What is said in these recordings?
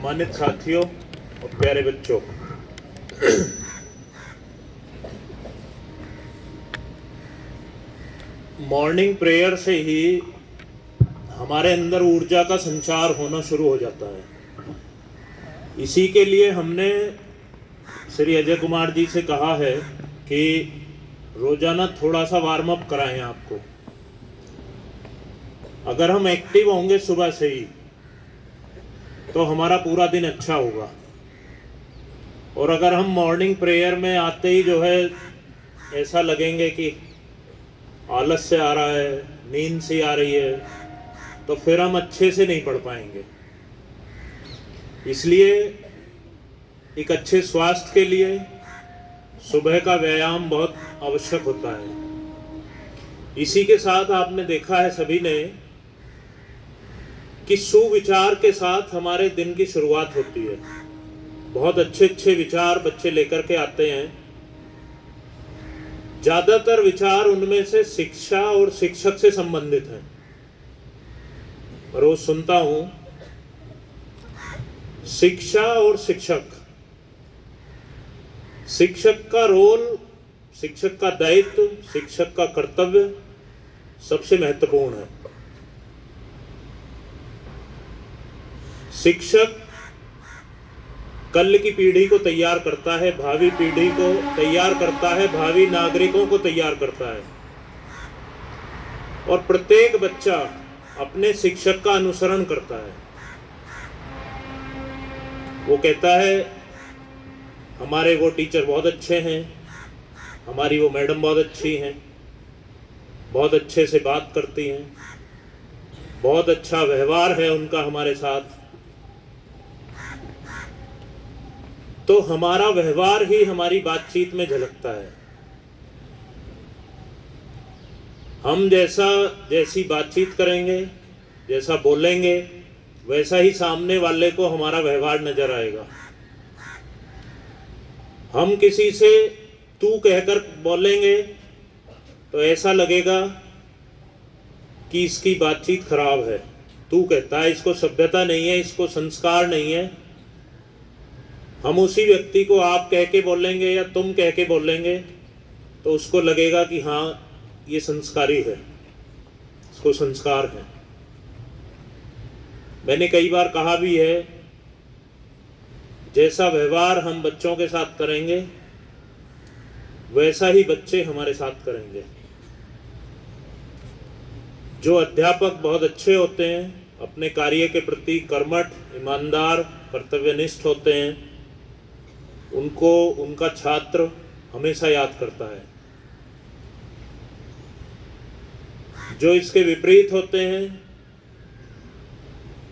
सम्मानित साथियों और प्यारे बच्चों, मॉर्निंग प्रेयर से ही हमारे अंदर ऊर्जा का संचार होना शुरू हो जाता है। इसी के लिए हमने श्री अजय कुमार जी से कहा है कि रोजाना थोड़ा सा वार्म अप कराएं आपको। अगर हम एक्टिव होंगे सुबह से ही तो हमारा पूरा दिन अच्छा होगा। और अगर हम मॉर्निंग प्रेयर में आते ही जो है ऐसा लगेंगे कि आलस से आ रहा है, नींद सी आ रही है, तो फिर हम अच्छे से नहीं पढ़ पाएंगे। इसलिए एक अच्छे स्वास्थ्य के लिए सुबह का व्यायाम बहुत आवश्यक होता है। इसी के साथ आपने देखा है सभी ने कि सुविचार के साथ हमारे दिन की शुरुआत होती है। बहुत अच्छे अच्छे विचार बच्चे लेकर के आते हैं। ज्यादातर विचार उनमें से शिक्षा और शिक्षक से संबंधित हैं। रोज सुनता हूं शिक्षा और शिक्षक, शिक्षक का रोल, शिक्षक का दायित्व, शिक्षक का कर्तव्य सबसे महत्वपूर्ण है। शिक्षक कल की पीढ़ी को तैयार करता है, भावी पीढ़ी को तैयार करता है, भावी नागरिकों को तैयार करता है। और प्रत्येक बच्चा अपने शिक्षक का अनुसरण करता है। वो कहता है हमारे वो टीचर बहुत अच्छे हैं, हमारी वो मैडम बहुत अच्छी हैं, बहुत अच्छे से बात करती हैं, बहुत अच्छा व्यवहार है उनका हमारे साथ। तो हमारा व्यवहार ही हमारी बातचीत में झलकता है। हम जैसी बातचीत करेंगे, जैसा बोलेंगे, वैसा ही सामने वाले को हमारा व्यवहार नजर आएगा। हम किसी से तू कहकर बोलेंगे तो ऐसा लगेगा कि इसकी बातचीत खराब है। तू कहता है, इसको सभ्यता नहीं है, इसको संस्कार नहीं है। हम उसी व्यक्ति को आप कह के बोलेंगे या तुम कह के बोलेंगे तो उसको लगेगा कि हाँ ये संस्कारी है, इसको संस्कार है। मैंने कई बार कहा भी है, जैसा व्यवहार हम बच्चों के साथ करेंगे वैसा ही बच्चे हमारे साथ करेंगे। जो अध्यापक बहुत अच्छे होते हैं, अपने कार्य के प्रति कर्मठ, ईमानदार, कर्तव्यनिष्ठ होते हैं, उनको उनका छात्र हमेशा याद करता है। जो इसके विपरीत होते हैं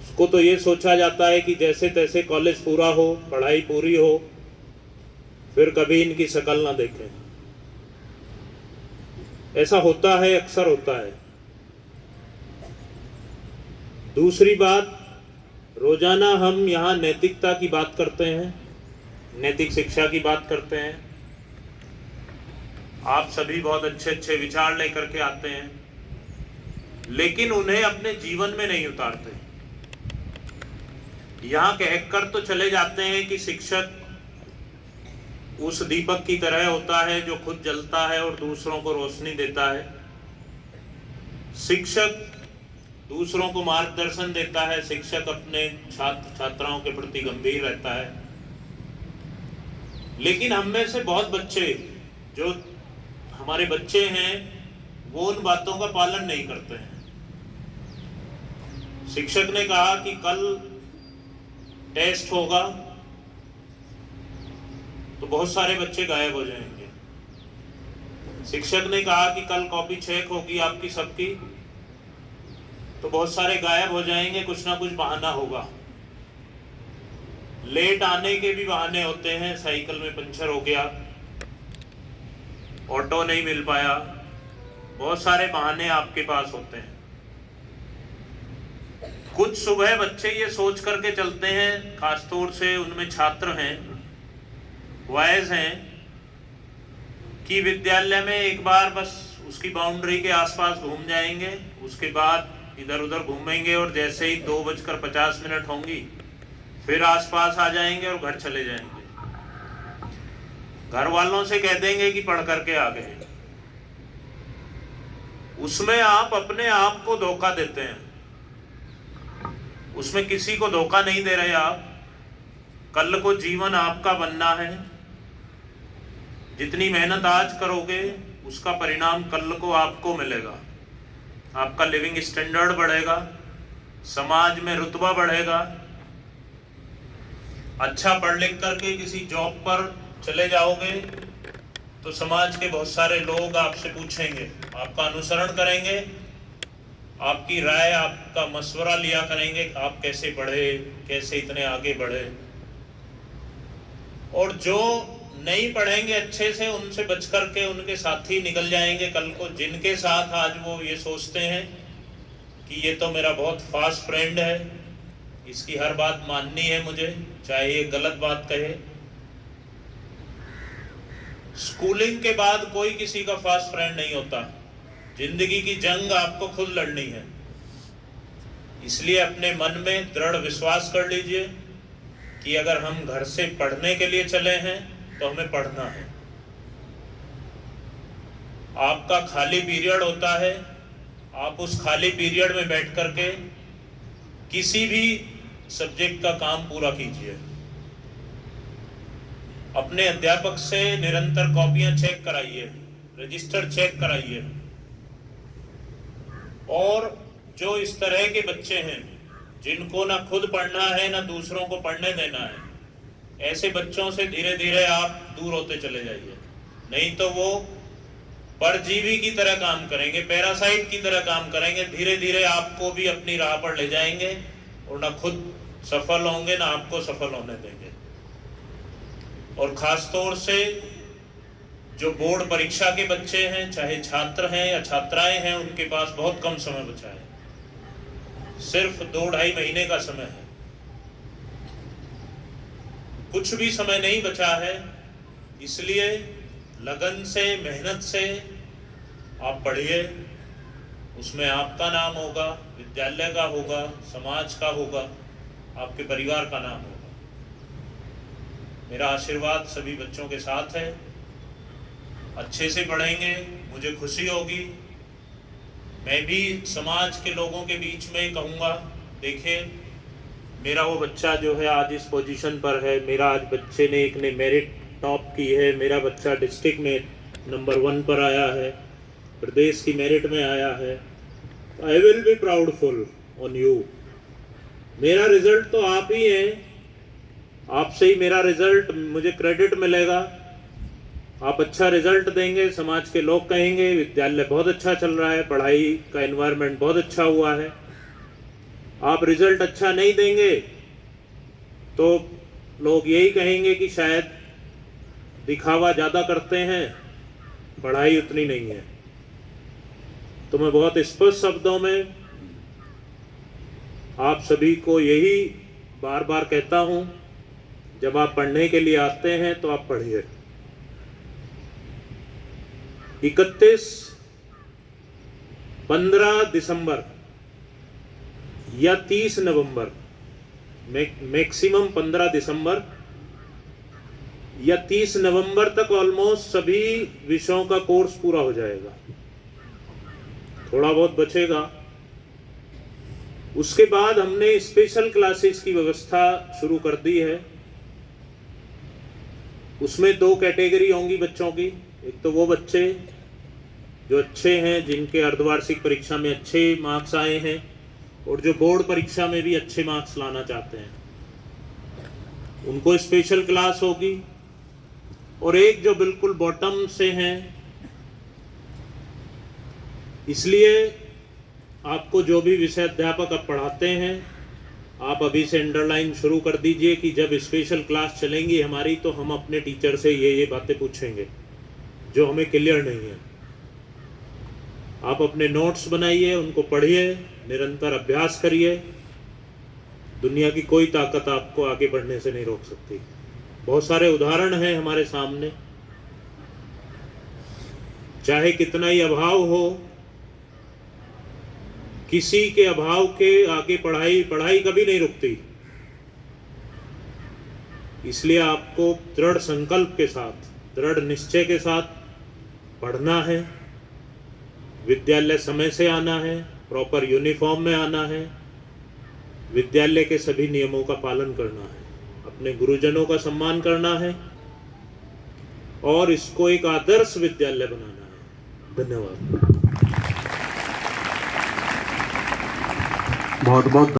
उसको तो ये सोचा जाता है कि जैसे तैसे कॉलेज पूरा हो, पढ़ाई पूरी हो, फिर कभी इनकी शक्ल ना देखें। ऐसा होता है, अक्सर होता है। दूसरी बात, रोजाना हम यहाँ नैतिकता की बात करते हैं, नैतिक शिक्षा की बात करते हैं। आप सभी बहुत अच्छे अच्छे विचार लेकर के आते हैं, लेकिन उन्हें अपने जीवन में नहीं उतारते। यहाँ कहकर तो चले जाते हैं कि शिक्षक उस दीपक की तरह होता है जो खुद जलता है और दूसरों को रोशनी देता है। शिक्षक दूसरों को मार्गदर्शन देता है। शिक्षक अपने छात्र छात्राओं के प्रति गंभीर रहता है। लेकिन हम में से बहुत बच्चे, जो हमारे बच्चे हैं, वो उन बातों का पालन नहीं करते हैं। शिक्षक ने कहा कि कल टेस्ट होगा तो बहुत सारे बच्चे गायब हो जाएंगे। शिक्षक ने कहा कि कल कॉपी चेक होगी आपकी सबकी तो बहुत सारे गायब हो जाएंगे, कुछ ना कुछ बहाना होगा। लेट आने के भी बहाने होते हैं, साइकिल में पंचर हो गया, ऑटो नहीं मिल पाया, बहुत सारे बहाने आपके पास होते हैं। कुछ सुबह बच्चे ये सोच करके चलते हैं, खासतौर से उनमें छात्र हैं, बॉयज हैं, कि विद्यालय में एक बार बस उसकी बाउंड्री के आसपास घूम जाएंगे, उसके बाद इधर उधर घूमेंगे और जैसे ही 2:50 होंगी फिर आसपास आ जाएंगे और घर चले जाएंगे। घर वालों से कह देंगे कि पढ़ करके आ गए। उसमें आप अपने आप को धोखा देते हैं, उसमें किसी को धोखा नहीं दे रहे आप। कल को जीवन आपका बनना है। जितनी मेहनत आज करोगे उसका परिणाम कल को आपको मिलेगा। आपका लिविंग स्टैंडर्ड बढ़ेगा, समाज में रुतबा बढ़ेगा। अच्छा पढ़ लिख करके किसी जॉब पर चले जाओगे तो समाज के बहुत सारे लोग आपसे पूछेंगे, आपका अनुसरण करेंगे, आपकी राय, आपका मशवरा लिया करेंगे, आप कैसे पढ़े, कैसे इतने आगे बढ़े। और जो नहीं पढ़ेंगे अच्छे से, उनसे बच करके उनके साथी निकल जाएंगे कल को, जिनके साथ आज वो ये सोचते हैं कि ये तो मेरा बहुत फास्ट फ्रेंड है, इसकी हर बात माननी है मुझे, चाहे ये गलत बात कहे। स्कूलिंग के बाद कोई किसी का फास्ट फ्रेंड नहीं होता। जिंदगी की जंग आपको खुद लड़नी है। इसलिए अपने मन में दृढ़ विश्वास कर लीजिए कि अगर हम घर से पढ़ने के लिए चले हैं तो हमें पढ़ना है। आपका खाली पीरियड होता है, आप उस खाली पीरियड में बैठ करके किसी भी सब्जेक्ट का काम पूरा कीजिए। अपने अध्यापक से निरंतर कॉपियां चेक कराइए, रजिस्टर चेक कराइए। और जो इस तरह के बच्चे हैं जिनको ना खुद पढ़ना है ना दूसरों को पढ़ने देना है, ऐसे बच्चों से धीरे धीरे आप दूर होते चले जाइए। नहीं तो वो परजीवी की तरह काम करेंगे, पैरासाइट की तरह काम करेंगे। धीरे धीरे आपको भी अपनी राह पर ले जाएंगे और ना खुद सफल होंगे ना आपको सफल होने देंगे। और खास तौर से जो बोर्ड परीक्षा के बच्चे हैं, चाहे छात्र हैं या छात्राएं हैं, उनके पास बहुत कम समय बचा है। सिर्फ 2-2.5 महीने का समय है, कुछ भी समय नहीं बचा है। इसलिए लगन से, मेहनत से आप पढ़िए। उसमें आपका नाम होगा, विद्यालय का होगा, समाज का होगा, आपके परिवार का नाम होगा। मेरा आशीर्वाद सभी बच्चों के साथ है। अच्छे से पढ़ेंगे, मुझे खुशी होगी। मैं भी समाज के लोगों के बीच में कहूँगा, देखिए मेरा वो बच्चा जो है आज इस पोजीशन पर है, मेरा आज बच्चे ने एक ने मेरिट टॉप की है, मेरा बच्चा डिस्ट्रिक्ट में नंबर 1 पर आया है, प्रदेश की मेरिट में आया है। I will be proudful on you. मेरा रिजल्ट तो आप ही हैं, आपसे ही मेरा रिजल्ट, मुझे क्रेडिट मिलेगा। आप अच्छा रिजल्ट देंगे, समाज के लोग कहेंगे विद्यालय बहुत अच्छा चल रहा है, पढ़ाई का एनवायरनमेंट बहुत अच्छा हुआ है। आप रिजल्ट अच्छा नहीं देंगे तो लोग यही कहेंगे कि शायद दिखावा ज़्यादा करते हैं, पढ़ाई उतनी नहीं है। तो मैं बहुत स्पष्ट शब्दों में आप सभी को यही बार बार कहता हूँ, जब आप पढ़ने के लिए आते हैं तो आप पढ़िए। 31, 15 दिसंबर या 30 नवंबर, मैक्सिमम 15 दिसंबर या 30 नवंबर तक ऑलमोस्ट सभी विषयों का कोर्स पूरा हो जाएगा। थोड़ा बहुत बचेगा। उसके बाद हमने स्पेशल क्लासेस की व्यवस्था शुरू कर दी है। उसमें 2 कैटेगरी होंगी बच्चों की। एक तो वो बच्चे जो अच्छे हैं, जिनके अर्धवार्षिक परीक्षा में अच्छे मार्क्स आए हैं और जो बोर्ड परीक्षा में भी अच्छे मार्क्स लाना चाहते हैं, उनको स्पेशल क्लास होगी। और एक जो बिल्कुल बॉटम से हैं, इसलिए आपको जो भी विषय अध्यापक अब पढ़ाते हैं, आप अभी से अंडरलाइन शुरू कर दीजिए कि जब स्पेशल क्लास चलेंगी हमारी तो हम अपने टीचर से ये बातें पूछेंगे जो हमें क्लियर नहीं है। आप अपने नोट्स बनाइए, उनको पढ़िए, निरंतर अभ्यास करिए। दुनिया की कोई ताकत आपको आगे बढ़ने से नहीं रोक सकती। बहुत सारे उदाहरण हैं हमारे सामने। चाहे कितना ही अभाव हो, किसी के अभाव के आगे पढ़ाई कभी नहीं रुकती। इसलिए आपको दृढ़ संकल्प के साथ, दृढ़ निश्चय के साथ पढ़ना है, विद्यालय समय से आना है, प्रॉपर यूनिफॉर्म में आना है, विद्यालय के सभी नियमों का पालन करना है, अपने गुरुजनों का सम्मान करना है और इसको एक आदर्श विद्यालय बनाना है। धन्यवाद। बहुत बहुत